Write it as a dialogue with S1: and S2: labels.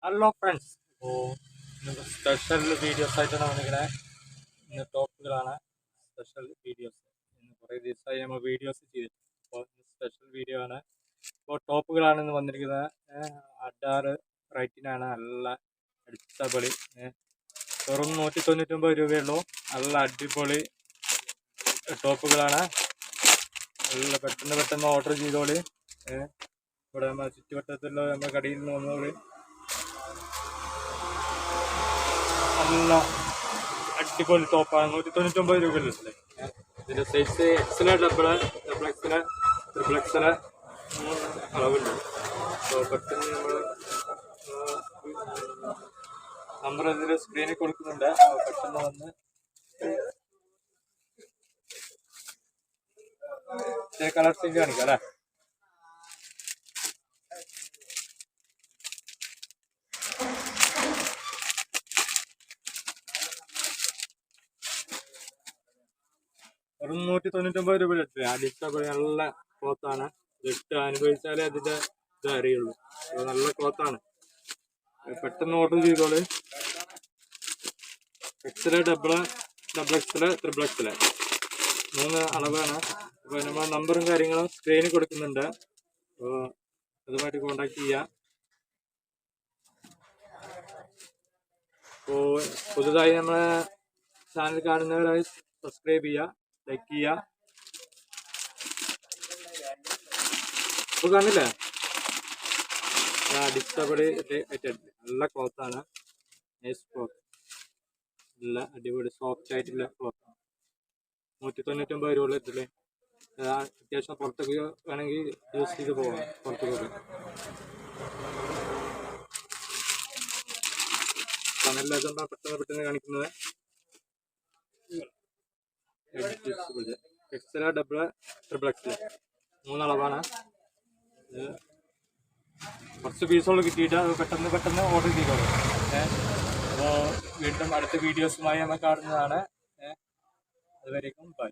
S1: Hello friends, അപ്പോൾ ഇന്നത്തെ special videos ആയിട്ടാണ് വന്നിരിക്കുന്നത്. ഇന്ന് ടോപ്പുകളാണ് സ്പെഷ്യൽ വീഡിയോസ്. ഇന്ന് കുറേ ദിവസമായി നമ്മൾ വീഡിയോസ് ചെയ്തിട്ട്, അപ്പോൾ സ്പെഷ്യൽ വീഡിയോ ആണ്. അപ്പോൾ ടോപ്പുകളാണ് ഇന്ന് വന്നിരിക്കുന്നത്. അഡാറ് റൈറ്റിനാണ്, നല്ല അടിച്ചപൊളി. വെറും 199 രൂപയുള്ളൂ. നല്ല അടിപൊളി ടോപ്പുകളാണ്. നല്ല പെട്ടെന്ന് ഓർഡർ ചെയ്തോളി. ഇവിടെ നമ്മൾ ചുറ്റുവട്ടത്തുള്ള നമ്മുടെ കടയിൽ നിന്ന് വന്നോളി. നല്ല അടിപൊളി ടോപ്പാണ്. 199 രൂപയിലല്ലേ. ഇതിൻ്റെ size XL, double XL, triple XL അളവുണ്ട്. അപ്പോൾ പെട്ടെന്ന് നമ്മൾ നമ്പർ ഇതിൽ സ്ക്രീനിൽ കൊടുക്കുന്നുണ്ട്. പെട്ടെന്ന് വന്ന് കളർ ചേഞ്ച് കാണിക്കാം അല്ലേ. വെറും 199 രൂപ എടുത്ത്. അടിച്ചപൊളി നല്ല ക്ലോത്താണ്. ഇട്ട് അനുഭവിച്ചാലേ അതിൻ്റെ ഇത് അറിയുള്ളൂ. നല്ല ക്ലോത്താണ്. പെട്ടെന്ന് ഓർഡർ ചെയ്തോളൂ. XL, double XL, triple XL 3 അളവാണ്. അപ്പോൾ നമ്മൾ നമ്പറും കാര്യങ്ങളും സ്ക്രീനിൽ കൊടുക്കുന്നുണ്ട്. അപ്പോൾ അതുമായിട്ട് കോണ്ടാക്ട് ചെയ്യാം. അപ്പോൾ പുതുതായി നമ്മളെ ചാനൽ കാണുന്നവരായി സബ്സ്ക്രൈബ് ചെയ്യുക, ലൈക്ക് ചെയ്യുക. ഇപ്പോൾ കാണില്ലേ, അടിച്ചപൊളി നല്ല ക്ലോത്താണ്. നൈസ് ക്ലോത്ത്, നല്ല അടിപൊളി സോഫ്റ്റ് ആയിട്ടുള്ള ക്ലോത്താണ്. 199 രൂപ ഇതില്. അത്യാവശ്യം പുറത്തൊക്കെ വേണമെങ്കിൽ യൂസ് ചെയ്ത് പോകാം. പുറത്തൊക്കെ കനലില്ലാത്തതുകൊണ്ടാണ് പെട്ടെന്ന് കാണിക്കുന്നത്. എക്സല്, ഡബിള്, ട്രിപ്പിൾ എക്സല് 3 അളവാണ്. കുറച്ച് പീസുകൾ കിട്ടിയിട്ട് അത് പെട്ടെന്ന് ഓർഡർ ചെയ്തോളൂ. അപ്പോൾ വീണ്ടും അടുത്ത വീഡിയോസുമായി നമ്മൾ കാണുന്നതാണ്. അതുവരേക്കും ബൈ.